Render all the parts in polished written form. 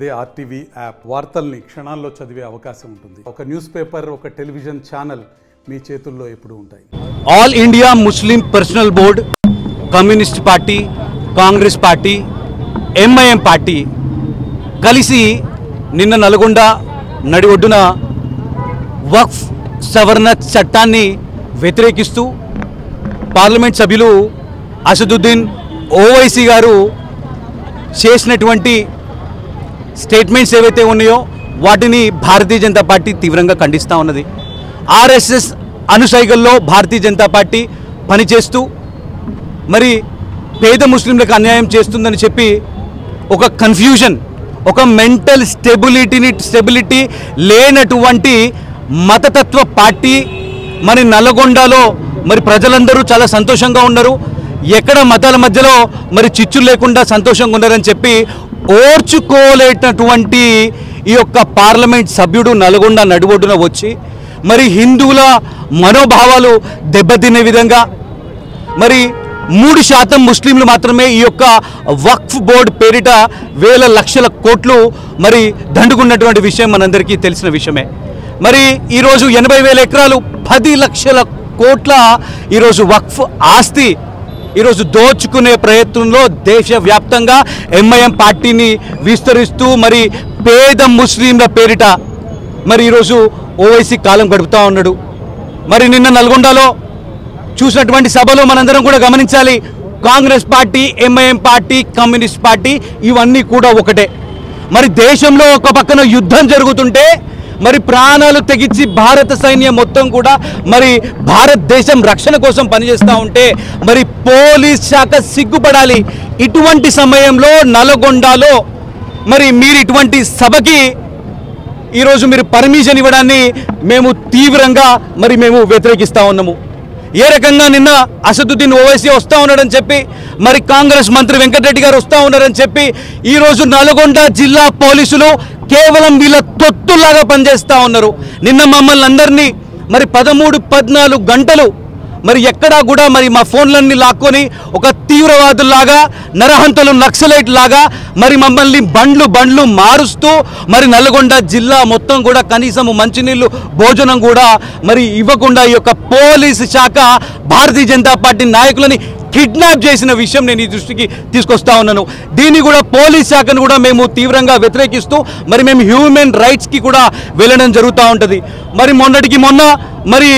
అదే RTV app వార్తల్ని క్షణాల్లో చదివే అవకాశం ఉంటుంది. ఒక న్యూస్ పేపర్, ఒక టెలివిజన్ ఛానల్ మీ చేతుల్లో ఎప్పుడూ ఉంటాయి. All India Muslim personal board, communist party, Congress party, MIM party కలిసి నిన్న నల్గొండ నడి ఒడ్డున వక్ఫ్ సవరణ చట్టాన్ని వ్యతిరేకిస్తూ పార్లమెంట్ సభ్యులు అసదుద్దీన్ ఓవైసీ గారు చేసినటువంటి స్టేట్మెంట్స్ ఏవైతే ఉన్నాయో వాటిని భారతీయ జనతా పార్టీ తీవ్రంగా ఖండిస్తూ ఉన్నది. ఆర్ఎస్ఎస్ అనుసైగల్లో భారతీయ జనతా పార్టీ పనిచేస్తూ మరి పేద ముస్లింలకు అన్యాయం చేస్తుందని చెప్పి ఒక కన్ఫ్యూజన్, ఒక మెంటల్ స్టెబిలిటీ లేనటువంటి మతతత్వ పార్టీ మరి నల్లగొండలో మరి ప్రజలందరూ చాలా సంతోషంగా ఉన్నారు. ఎక్కడ మతాల మధ్యలో మరి చిచ్చులు లేకుండా సంతోషంగా ఉన్నారని చెప్పి ఓర్చుకోలేటటువంటి ఈ యొక్క పార్లమెంట్ సభ్యుడు నల్గొండ నడిబొడ్డున వచ్చి మరి హిందువుల మనోభావాలు దెబ్బతినే విధంగా మరి 3% ముస్లింలు మాత్రమే ఈ యొక్క వక్ఫ్ బోర్డు పేరిట వేల లక్షల కోట్లు మరి దండుకున్నటువంటి విషయం మనందరికీ తెలిసిన విషయమే. మరి ఈరోజు 80,000 ఎకరాలు 10 లక్షల కోట్ల ఈరోజు వక్ఫ్ ఆస్తి ఈరోజు దోచుకునే ప్రయత్నంలో దేశవ్యాప్తంగా ఎంఐఎం పార్టీని విస్తరిస్తూ మరి పేద ముస్లింల పేరిట మరి ఈరోజు ఓవైసీ కాలం గడుపుతూ ఉన్నాడు. మరి నిన్న నల్గొండలో చూసినటువంటి సభలో మనందరం కూడా గమనించాలి, Congress party, MIM party, communist party ఇవన్నీ కూడా ఒకటే. మరి దేశంలో ఒక పక్కన యుద్ధం జరుగుతుంటే మరి ప్రాణాలు తెగించి భారత సైన్యం మొత్తం కూడా మరి భారతదేశం రక్షణ కోసం పనిచేస్తూ ఉంటే మరి పోలీస్ శాఖ సిగ్గుపడాలి. ఇటువంటి సమయంలో నల్గొండలో మరి మీరు ఇటువంటి సభకి ఈరోజు మీరు పర్మిషన్ ఇవ్వడాన్ని మేము తీవ్రంగా మేము వ్యతిరేకిస్తూ ఉన్నాము. ఏ రకంగా నిన్న అసదుద్దీన్ ఓవైసీ వస్తూ ఉన్నాడని చెప్పి మరి కాంగ్రెస్ మంత్రి వెంకటరెడ్డి గారు వస్తూ ఉన్నారని చెప్పి ఈరోజు నల్గొండ జిల్లా పోలీసులు కేవలం వీళ్ళ తొత్తులాగా పనిచేస్తూ ఉన్నారు. నిన్న మమ్మల్ని అందరినీ మరి 13-14 గంటలు మరి ఎక్కడా కూడా మరి మా ఫోన్లన్నీ లాక్కొని ఒక తీవ్రవాదుల్లాగా, నరహంతలు, నక్సలైట్ లాగా మరి మమ్మల్ని బండ్లు మారుస్తూ మరి నల్గొండ జిల్లా మొత్తం కూడా కనీసం మంచినీళ్ళు, భోజనం కూడా మరి ఇవ్వకుండా ఈ యొక్క పోలీసు శాఖ భారతీయ జనతా పార్టీ నాయకులని కిడ్నాప్ చేసిన విషయం నేను ఈ దృష్టికి తీసుకొస్తా ఉన్నాను. దీన్ని కూడా పోలీస్ శాఖను కూడా మేము తీవ్రంగా వ్యతిరేకిస్తూ మరి మేము హ్యూమన్ రైట్స్కి కూడా వెళ్ళడం జరుగుతూ ఉంటుంది. మరి మొన్నటికి మొన్న మరి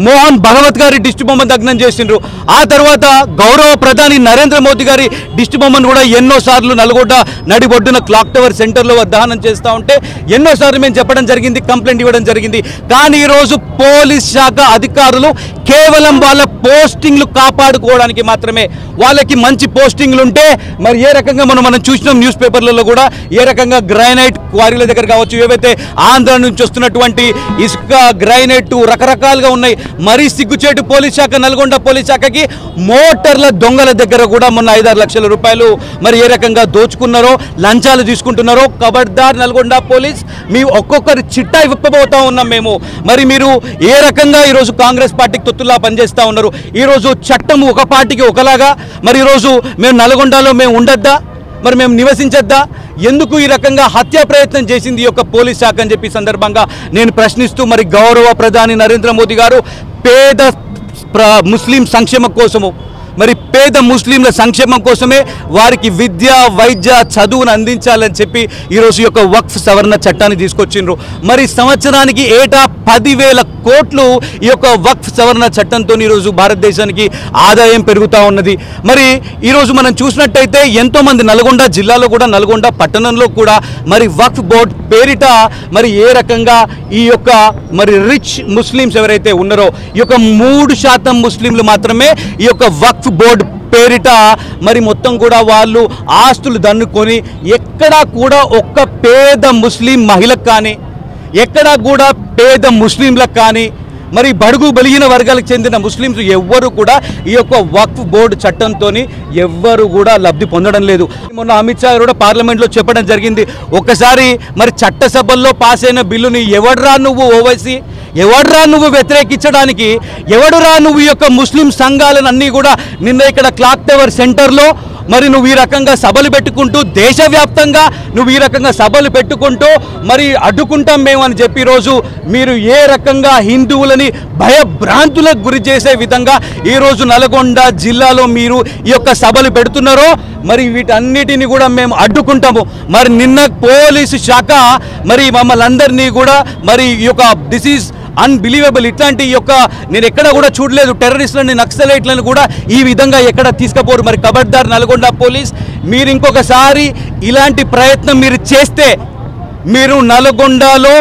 మోహన్ భగవత్ గారి దిష్టి బొమ్మను దగ్నం చేసిండ్రు. ఆ తర్వాత గౌరవ ప్రధాని నరేంద్ర మోదీ గారి దిష్టి బొమ్మను కూడా ఎన్నోసార్లు నల్గొండ నడిబొడ్డున క్లాక్ టవర్ సెంటర్లో దహనం చేస్తూ ఉంటే ఎన్నోసార్లు మేము చెప్పడం జరిగింది, కంప్లైంట్ ఇవ్వడం జరిగింది. కానీ ఈరోజు పోలీస్ శాఖ అధికారులు కేవలం వాళ్ళ పోస్టింగ్లు కాపాడుకోవడానికి మాత్రమే, వాళ్ళకి మంచి పోస్టింగ్లు ఉంటే మరి ఏ రకంగా మనం చూసినాం న్యూస్ పేపర్లలో కూడా ఏ రకంగా గ్రానైట్ క్వారీల దగ్గర కావచ్చు, ఏవైతే ఆంధ్ర నుంచి వస్తున్నటువంటి ఇసుక, గ్రానైట్ రకరకాలుగా ఉన్నాయి. మరీ సిగ్గుచేటు పోలీస్ శాఖ, నల్గొండ పోలీస్ శాఖకి మోటార్ల దొంగల దగ్గర కూడా మొన్న 5-6 లక్షల రూపాయలు మరి ఏ రకంగా దోచుకున్నారో, లంచాలు తీసుకుంటున్నారో ఖబర్దార్ నల్గొండ పోలీస్, మీ ఒక్కొక్కరి చిట్టా ఇవ్వబోతా ఉన్నాం మేము. మరి మీరు ఏ రకంగా ఈరోజు కాంగ్రెస్ పార్టీకి తొత్తులా పనిచేస్తూ ఉన్నారు. ఈరోజు చట్టం ఒక పార్టీకి ఒకలాగా, మరి ఈరోజు మేము నల్గొండలో మేము ఉండొద్దా, మరి మేము నివసించద్దా, ఎందుకు ఈ రకంగా హత్యా ప్రయత్నం చేసింది ఈ యొక్క పోలీస్ శాఖ అని చెప్పి సందర్భంగా నేను ప్రశ్నిస్తూ మరి గౌరవ ప్రధాని నరేంద్ర మోదీ గారు పేద ముస్లిం సంక్షేమం కోసము, మరి పేద ముస్లింల సంక్షేమం కోసమే వారికి విద్య, వైద్య, చదువును అందించాలని చెప్పి ఈరోజు యొక్క వక్ఫ్ సవరణ చట్టాన్ని తీసుకొచ్చిండ్రు. మరి సంవత్సరానికి ఏటా 10,000 కోట్లు ఈ యొక్క వక్ఫ్ సవరణ చట్టంతో ఈరోజు భారతదేశానికి ఆదాయం పెరుగుతూ ఉన్నది. మరి ఈరోజు మనం చూసినట్టయితే ఎంతోమంది నల్గొండ జిల్లాలో కూడా, నల్గొండ పట్టణంలో కూడా మరి వక్ఫ్ బోర్డ్ పేరిట మరి ఏ రకంగా ఈ యొక్క మరి రిచ్ ముస్లిమ్స్ ఎవరైతే ఉన్నారో ఈ యొక్క 3% ముస్లింలు మాత్రమే ఈ యొక్క వక్ఫ్ బోర్డు పేరిట మరి మొత్తం కూడా వాళ్ళు ఆస్తులు దన్నుకొని ఎక్కడా కూడా ఒక్క పేద ముస్లిం మహిళకు కానీ, ఎక్కడా కూడా పేద ముస్లింలకు కానీ, మరి బడుగు బలిగిన వర్గాలకు చెందిన ముస్లింస్ ఎవ్వరు కూడా ఈ యొక్క వక్ఫ్ బోర్డు చట్టంతో ఎవ్వరు కూడా లబ్ధి పొందడం లేదు. మొన్న అమిత్ షా కూడా పార్లమెంట్లో చెప్పడం జరిగింది, ఒకసారి మరి చట్టసభల్లో పాస్ అయిన బిల్లుని ఎవడ్రా నువ్వు ఓవైసీ, ఎవడ్రా నువ్వు వ్యతిరేకించడానికి, ఎవడురా నువ్వు ఈ యొక్క ముస్లిం సంఘాలను అన్నీ కూడా నిన్న ఇక్కడ క్లాక్ టవర్ సెంటర్లో మరి నువ్వు ఈ రకంగా సభలు పెట్టుకుంటూ దేశవ్యాప్తంగా నువ్వు ఈ రకంగా సభలు పెట్టుకుంటూ మరి అడ్డుకుంటాం మేము అని చెప్పి ఈరోజు మీరు ఏ రకంగా హిందువులని భయభ్రాంతులకు గురి చేసే విధంగా ఈరోజు నల్గొండ జిల్లాలో మీరు ఈ యొక్క సభలు పెడుతున్నారో మరి వీటన్నిటిని కూడా మేము అడ్డుకుంటాము. మరి నిన్న పోలీసు శాఖ మరి మమ్మల్ని అందరినీ కూడా మరి ఈ యొక్క దిస్ ఈజ్ అన్బిలీవబుల్. ఇట్లాంటి యొక్క నేను ఎక్కడ కూడా చూడలేదు. టెర్రరిస్టులని నక్సలైట్లను కూడా ఈ విధంగా ఎక్కడ తీసుకుపోరు. మరి ఖబర్దార్ నల్గొండ పోలీస్, మీరు ఇంకొకసారి ఇలాంటి ప్రయత్నం మీరు చేస్తే మీరు నల్గొండలో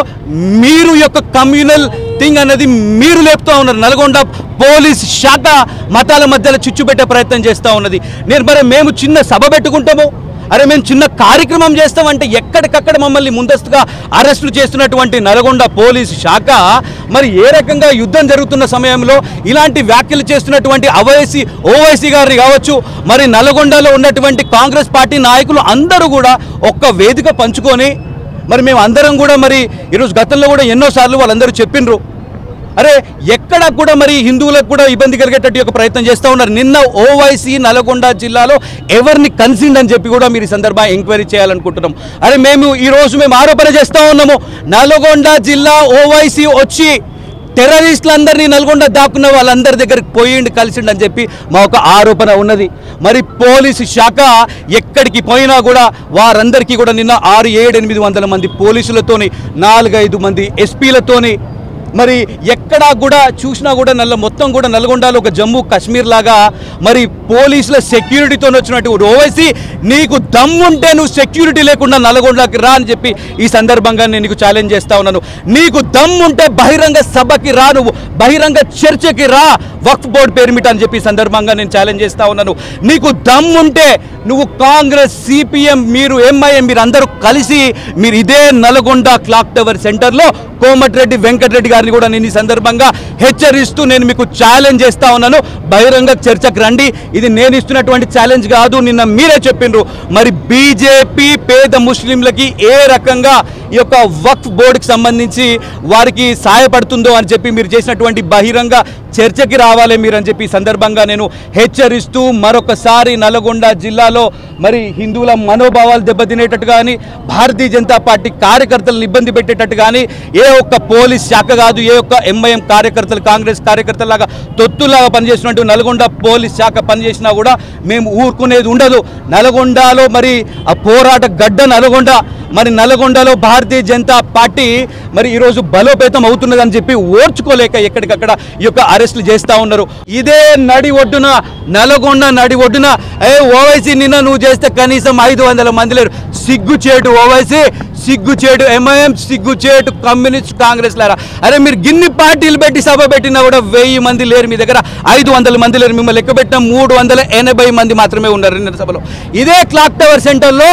మీరు యొక్క కమ్యూనల్ థింగ్ అనేది మీరు లేపుతూ ఉన్నారు. నల్గొండ పోలీస్ శాఖ మతాల మధ్యలో చిచ్చు పెట్టే ప్రయత్నం చేస్తూ ఉన్నది. మేము చిన్న సభ పెట్టుకుంటాము, మేము చిన్న కార్యక్రమం చేస్తామంటే ఎక్కడికక్కడ మమ్మల్ని ముందస్తుగా అరెస్టులు చేస్తున్నటువంటి నల్గొండ పోలీసు శాఖ మరి ఏ రకంగా యుద్ధం జరుగుతున్న సమయంలో ఇలాంటి వ్యాఖ్యలు చేస్తున్నటువంటి ఓవైసీ గారిని కావచ్చు, మరి నల్గొండలో ఉన్నటువంటి కాంగ్రెస్ పార్టీ నాయకులు అందరూ కూడా ఒక్క వేదిక పంచుకొని మరి మేము అందరం కూడా మరి ఈరోజు గతంలో కూడా ఎన్నోసార్లు వాళ్ళందరూ చెప్పిండ్రు, ఎక్కడ కూడా మరి హిందువులకు కూడా ఇబ్బంది కలిగేటట్టు యొక్క ప్రయత్నం చేస్తూ ఉన్నారు. నిన్న ఓవైసీ నల్గొండ జిల్లాలో ఎవరిని కన్సిండ్ అని చెప్పి కూడా మీరు ఈ సందర్భంగా ఎంక్వైరీ చేయాలనుకుంటున్నాం. మేము ఈరోజు ఆరోపణ చేస్తూ ఉన్నాము, నల్గొండ జిల్లా ఓవైసీ వచ్చి టెర్రరిస్టులందరినీ నల్గొండ దాక్కున్న వాళ్ళందరి దగ్గరికి పోయిండు కలిసిండు అని చెప్పి మా ఒక ఆరోపణ ఉన్నది. మరి పోలీసు శాఖ ఎక్కడికి పోయినా కూడా వారందరికీ కూడా నిన్న 600-800 మంది పోలీసులతోని 4-5 మంది ఎస్పీలతోని మరి ఎక్కడా కూడా చూసినా కూడా మొత్తం కూడా నల్గొండలో ఒక జమ్మూ కాశ్మీర్ లాగా మరి పోలీసుల సెక్యూరిటీతో వచ్చినట్టు ఓవైసీ నీకు దమ్ముంటే నువ్వు సెక్యూరిటీ లేకుండా నల్గొండకి రా అని చెప్పి ఈ సందర్భంగా నేను నీకు ఛాలెంజ్ చేస్తా ఉన్నాను. నీకు దమ్ముంటే బహిరంగ సభకి రా, నువ్వు బహిరంగ చర్చకి రా వక్ఫ్ బోర్డు పేరుమిట అని చెప్పి ఈ సందర్భంగా నేను ఛాలెంజ్ చేస్తా ఉన్నాను. నీకు దమ్ముంటే నువ్వు కాంగ్రెస్, సిపిఎం, మీరు ఎంఐఎం మీరు అందరూ కలిసి మీరు ఇదే నల్గొండ క్లాక్ టవర్ సెంటర్లో కోమటిరెడ్డి వెంకటరెడ్డి గారిని కూడా నేను ఈ సందర్భంగా హెచ్చరిస్తూ నేను మీకు ఛాలెంజ్ చేస్తా ఉన్నాను, బహిరంగ చర్చకు రండి. ఇది నేను ఇస్తున్నటువంటి ఛాలెంజ్ కాదు, నిన్న మీరే చెప్పిండ్రు. మరి బీజేపీ పేద ముస్లింలకి ఏ రకంగా ఈ యొక్క వక్ఫ్ బోర్డుకి సంబంధించి వారికి సహాయపడుతుందో అని చెప్పి మీరు చేసినటువంటి బహిరంగ చర్చకి రావాలి మీరు అని చెప్పి ఈ సందర్భంగా నేను హెచ్చరిస్తూ మరొకసారి నల్గొండ జిల్లాలో మరి హిందువుల మనోభావాలు దెబ్బతినేటట్టు కానీ, భారతీయ జనతా పార్టీ కార్యకర్తలను ఇబ్బంది పెట్టేటట్టు కానీ ఏ ఒక్క పోలీస్ శాఖ కాదు, ఏ ఒక్క ఎంఐఎం కార్యకర్తలు, కాంగ్రెస్ కార్యకర్తలాగా తొత్తులాగా పనిచేసినట్టు నల్గొండ పోలీస్ శాఖ పనిచేసినా కూడా మేము ఊరుకునేది ఉండదు. నల్గొండలో మరి ఆ పోరాట గడ్డ నల్గొండ, మరి నల్గొండలో భారతీయ జనతా పార్టీ మరి ఈరోజు బలోపేతం అవుతున్నదని చెప్పి ఓర్చుకోలేక ఎక్కడికక్కడ ఈ యొక్క అరెస్టులు చేస్తూ ఉన్నారు. ఇదే నడి ఒడ్డున నల్గొండ నడి ఒడ్డున ఓవైసీ నిన్న నువ్వు చేస్తే కనీసం 500 మంది లేరు. సిగ్గుచేటు ఓవైసీ, సిగ్గుచేటు ఎంఐఎం, సిగ్గుచేటు కమ్యూనిస్ట్ కాంగ్రెస్ లారా. మీరు గిన్ని పార్టీలు పెట్టి సభ పెట్టినా కూడా 1000 మంది లేరు, మీ దగ్గర 500 మంది లేరు. మిమ్మల్ని లెక్క పెట్టిన 380 మంది మాత్రమే ఉన్నారు నిన్న సభలో. ఇదే క్లాక్ టవర్ సెంటర్లో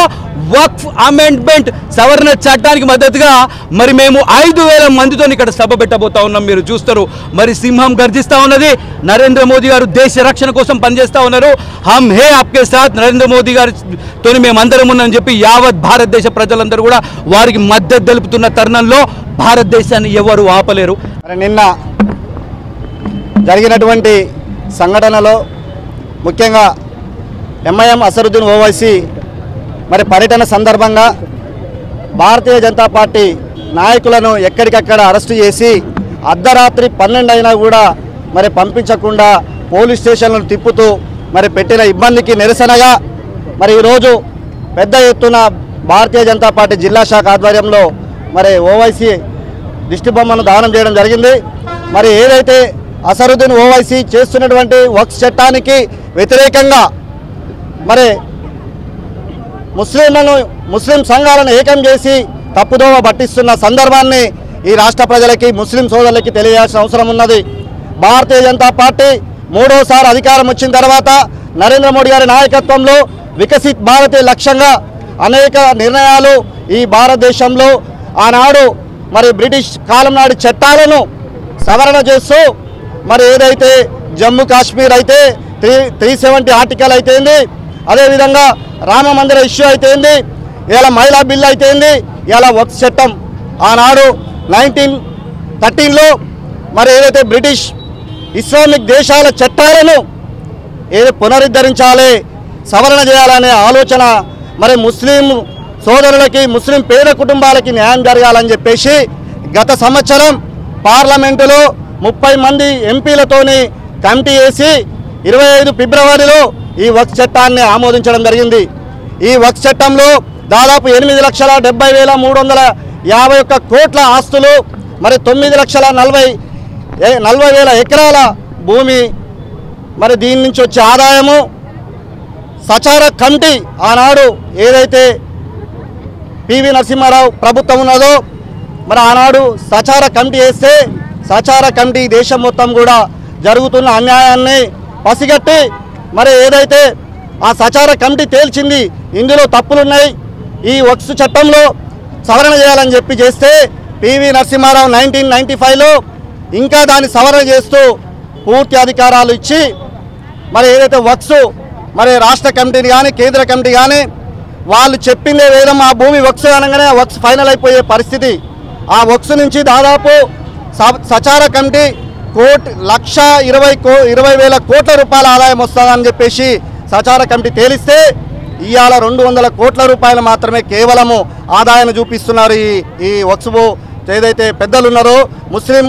వక్ఫ్ అమెండ్మెంట్ సవరణ చట్టానికి మద్దతుగా మరి మేము 5000 మందితో ఇక్కడ సభ పెట్టబోతా ఉన్నాం. మీరు చూస్తారు మరి సింహం గర్జిస్తూ ఉన్నది. నరేంద్ర మోదీ గారు దేశ రక్షణ కోసం పనిచేస్తూ ఉన్నారు. హమ్ హే ఆప్కే సాత్, నరేంద్ర మోదీ గారితో మేమందరం ఉన్నామని చెప్పి యావత్ భారతదేశ ప్రజలందరూ కూడా వారికి మద్దతు తెలుపుతున్న తరుణంలో భారతదేశాన్ని ఎవరు ఆపలేరు. నిన్న జరిగినటువంటి సంఘటనలో ముఖ్యంగా ఎంఐఎం అసరుద్దీన్ ఓవైసీ మరి పర్యటన సందర్భంగా భారతీయ జనతా పార్టీ నాయకులను ఎక్కడికక్కడ అరెస్టు చేసి అర్ధరాత్రి 12 అయినా కూడా మరి పంపించకుండా పోలీస్ స్టేషన్లను తిప్పుతూ మరి పెట్టిన ఇబ్బందికి నిరసనగా మరి ఈరోజు పెద్ద ఎత్తున భారతీయ జనతా పార్టీ జిల్లా శాఖ ఆధ్వర్యంలో మరి ఓవైసీ దిష్టి బొమ్మను దానం చేయడం జరిగింది. మరి ఏదైతే అసరుద్దీన్ ఓవైసీ చేస్తున్నటువంటి వక్ఫ్ చట్టానికి వ్యతిరేకంగా మరి ముస్లిం సంఘాలను ఏకం చేసి తప్పుదోవ పట్టిస్తున్న సందర్భాన్ని ఈ రాష్ట్ర ప్రజలకి, ముస్లిం సోదరులకి తెలియాల్సిన అవసరం ఉన్నది. భారతీయ జనతా పార్టీ 3వసారి అధికారం వచ్చిన తర్వాత నరేంద్ర మోడీ గారి నాయకత్వంలో వికసిత్ భారత్ లక్ష్యంగా అనేక నిర్ణయాలు ఈ భారతదేశంలో ఆనాడు మరి బ్రిటిష్ కాలం నాటి చట్టాలను సవరణ చేస్తూ మరి ఏదైతే జమ్మూ కాశ్మీర్ అయితే 370 ఆర్టికల్ అయితేంది, అదేవిధంగా రామ మందిర ఇష్యూ అయితేంది, ఇలా మహిళా బిల్లు అయితేంది, ఇలా వక్ఫ్ చట్టం ఆనాడు 1913లో మరి ఏదైతే బ్రిటిష్ ఇస్లామిక్ దేశాల చట్టాలను పునరుద్ధరించాలి, సవరణ చేయాలనే ఆలోచన మరి ముస్లిం సోదరులకి, ముస్లిం పేద కుటుంబాలకి న్యాయం జరగాలని చెప్పేసి గత సంవత్సరం పార్లమెంటులో 30 మంది ఎంపీలతోని కమిటీ వేసి 25 ఫిబ్రవరిలో ఈ వక్ఫ్ చట్టాన్ని ఆమోదించడం జరిగింది. ఈ వక్ఫ్ చట్టంలో దాదాపు 8,70,351 కోట్ల ఆస్తులు, మరి 9,40,000 ఎకరాల భూమి, మరి దీని నుంచి వచ్చే ఆదాయము సచార కమిటీ ఆనాడు ఏదైతే పివి నరసింహారావు ప్రభుత్వం ఉన్నదో మరి ఆనాడు సచార కమిటీ వేస్తే సచార కమిటీ దేశం మొత్తం కూడా జరుగుతున్న అన్యాయాన్ని పసిగట్టి మరి ఏదైతే ఆ సచార కమిటీ తేల్చింది ఇందులో తప్పులున్నాయి, ఈ వక్ఫ్ చట్టంలో సవరణ చేయాలని చెప్పి చేస్తే పివి నరసింహారావు 1995లో ఇంకా దాన్ని సవరణ చేస్తూ పూర్తి అధికారాలు ఇచ్చి మరి ఏదైతే వక్ఫ్ మరి రాష్ట్ర కమిటీని కానీ కేంద్ర కమిటీ కానీ వాళ్ళు చెప్పిందే వేదం, ఆ భూమి వక్ఫ్ అనగానే వక్ఫ్ ఫైనల్ అయిపోయే పరిస్థితి. ఆ వక్ఫ్ నుంచి దాదాపు సచార కమిటీ 1,20,000 కోట్ల రూపాయల ఆదాయం వస్తుందని చెప్పేసి సచార కమిటీ తేలిస్తే ఇవాళ 200 కోట్ల రూపాయలు మాత్రమే కేవలము ఆదాయాన్ని చూపిస్తున్నారు. ఈ వక్ఫ్ ఏదైతే పెద్దలు ఉన్నారో ముస్లిం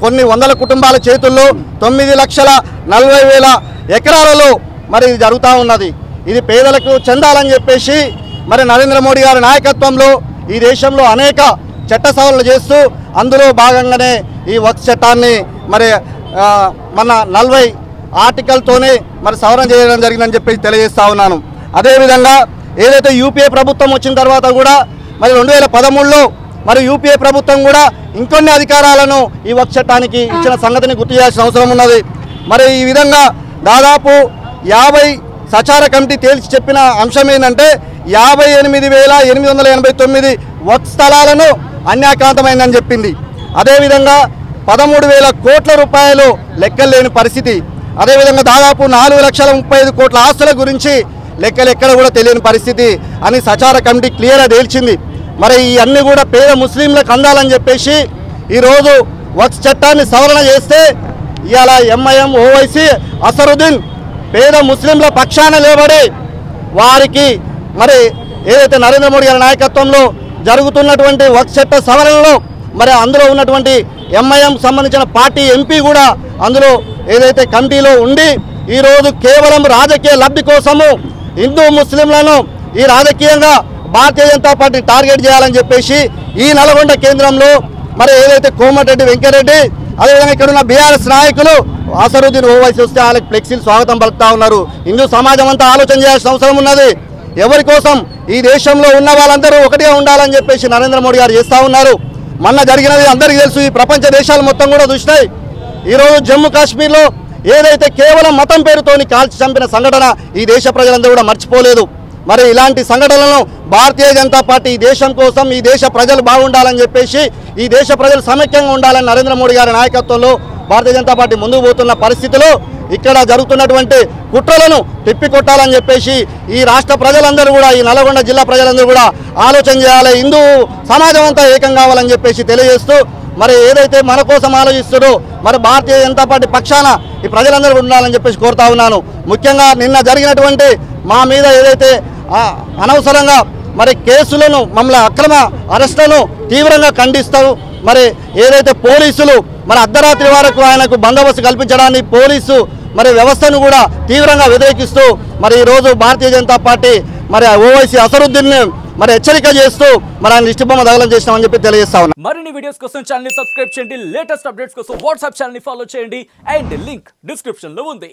కొన్ని వందల కుటుంబాల చేతుల్లో 9,40,000 ఎకరాలలో మరి ఇది జరుగుతూ ఉన్నది. ఇది పేదలకు చెందాలని చెప్పేసి మరి నరేంద్ర మోడీ గారి నాయకత్వంలో ఈ దేశంలో అనేక చట్ట సవరణలు చేస్తూ అందులో భాగంగానే ఈ వక్ఫ్ చట్టాన్ని మరి మన 40 ఆర్టికల్తోనే మరి సవరణ చేయడం జరిగిందని చెప్పి తెలియజేస్తా ఉన్నాను. అదేవిధంగా ఏదైతే యూపీఏ ప్రభుత్వం వచ్చిన తర్వాత కూడా మరి 2013లో మరి యూపీఏ ప్రభుత్వం కూడా ఇంకొన్ని అధికారాలను ఈ వక్ఫ్ చట్టానికి ఇచ్చిన సంగతిని గుర్తు చేయాల్సిన అవసరం ఉన్నది. మరి ఈ విధంగా దాదాపు 50 సచార కమిటీ తేల్చి చెప్పిన అంశం ఏంటంటే 58,889 వక్ఫ్ స్థలాలను అన్యాక్రాంతమైందని చెప్పింది. అదేవిధంగా 13,000 కోట్ల రూపాయలు లెక్కలు లేని పరిస్థితి. అదేవిధంగా దాదాపు 4,35,000 కోట్ల ఆస్తుల గురించి లెక్కలు ఎక్కడ కూడా తెలియని పరిస్థితి అని సచార కమిటీ క్లియర్గా తేల్చింది. మరి ఈ అన్ని కూడా పేద ముస్లింలకు అందాలని చెప్పేసి ఈరోజు వక్ఫ్ చట్టాన్ని సవరణ చేస్తే ఇవాళ ఎంఐఎం, ఓవైసీ, అసరుద్దీన్ పేద ముస్లింల పక్షాన నిలబడి వారికి మరి ఏదైతే నరేంద్ర మోడీ గారి నాయకత్వంలో జరుగుతున్నటువంటి వక్ఫ్ చట్ట సవరణలో మరి అందులో ఉన్నటువంటి ఎంఐఎం సంబంధించిన పార్టీ ఎంపీ కూడా అందులో ఏదైతే కమిటీలో ఉండి ఈరోజు కేవలం రాజకీయ లబ్ధి కోసము హిందూ ముస్లింలను ఈ రాజకీయంగా భారతీయ జనతా పార్టీ టార్గెట్ చేయాలని చెప్పేసి ఈ నల్గొండ కేంద్రంలో మరి ఏదైతే కోమటిరెడ్డి వెంకటరెడ్డి అదేవిధంగా ఇక్కడ ఉన్న బీఆర్ఎస్ నాయకులు అసరుద్దీన్ ఓవైసీ వస్తే వాళ్ళకి ఫ్లెక్సీలు స్వాగతం పలుకుతా ఉన్నారు. హిందూ సమాజం అంతా ఆలోచన చేయాల్సిన అవసరం ఉన్నది. ఎవరి కోసం ఈ దేశంలో ఉన్న వాళ్ళందరూ ఒకటిగా ఉండాలని చెప్పేసి నరేంద్ర మోడీ గారు చేస్తూ ఉన్నారు. మొన్న జరిగినది అందరికీ తెలుసు, ఈ ప్రపంచ దేశాలు మొత్తం కూడా చూసినాయి. ఈరోజు జమ్మూ కాశ్మీర్లో ఏదైతే కేవలం మతం పేరుతోని కాల్చి చంపిన సంఘటన ఈ దేశ ప్రజలందరూ కూడా మర్చిపోలేదు. మరి ఇలాంటి సంఘటనలను భారతీయ జనతా పార్టీ ఈ దేశం కోసం, ఈ దేశ ప్రజలు బాగుండాలని చెప్పేసి, ఈ దేశ ప్రజలు సమైక్యంగా ఉండాలని నరేంద్ర మోడీ గారి నాయకత్వంలో భారతీయ జనతా పార్టీ ముందుకు పోతున్న పరిస్థితిలో ఇక్కడ జరుగుతున్నటువంటి కుట్రలను తిప్పికొట్టాలని చెప్పేసి ఈ రాష్ట్ర ప్రజలందరూ కూడా, ఈ నల్గొండ జిల్లా ప్రజలందరూ కూడా ఆలోచన చేయాలి. హిందూ సమాజం అంతా ఏకం కావాలని చెప్పేసి తెలియజేస్తూ మరి ఏదైతే మన కోసం ఆలోచిస్తారో మరి భారతీయ జనతా పార్టీ పక్షాన ఈ ప్రజలందరూ ఉండాలని చెప్పేసి కోరుతా ఉన్నాను. ముఖ్యంగా నిన్న జరిగినటువంటి మా మీద ఏదైతే అనవసరంగా మరి కేసులను, మమ్మల్ని అక్రమ అరెస్టులను తీవ్రంగా ఖండిస్తారు. మరి ఏదైతే పోలీసులు మరి అర్ధరాత్రి వరకు ఆయనకు బందోబస్తు కల్పించడాన్ని పోలీసు మరి వ్యవస్థను కూడా తీవ్రంగా వ్యతిరేకిస్తూ మరి ఈరోజు భారతీయ జనతా పార్టీ మరి ఓవైసీ అసరుద్దీన్ మరి హెచ్చరిక చేస్తూ మరి ఆయన దిష్టి బొమ్మ దగలం చేస్తామని చెప్పి తెలియజేస్తా ఉన్నాం. మరిన్ని వీడియోస్ కోసం ఛానల్ ని సబ్స్క్రైబ్ చేయండి, లేటెస్ట్ అప్డేట్స్ కోసం వాట్సాప్ ఛానల్ ని ఫాలో చేయండి అండ్ లింక్ డిస్క్రిప్షన్ లో ఉంది.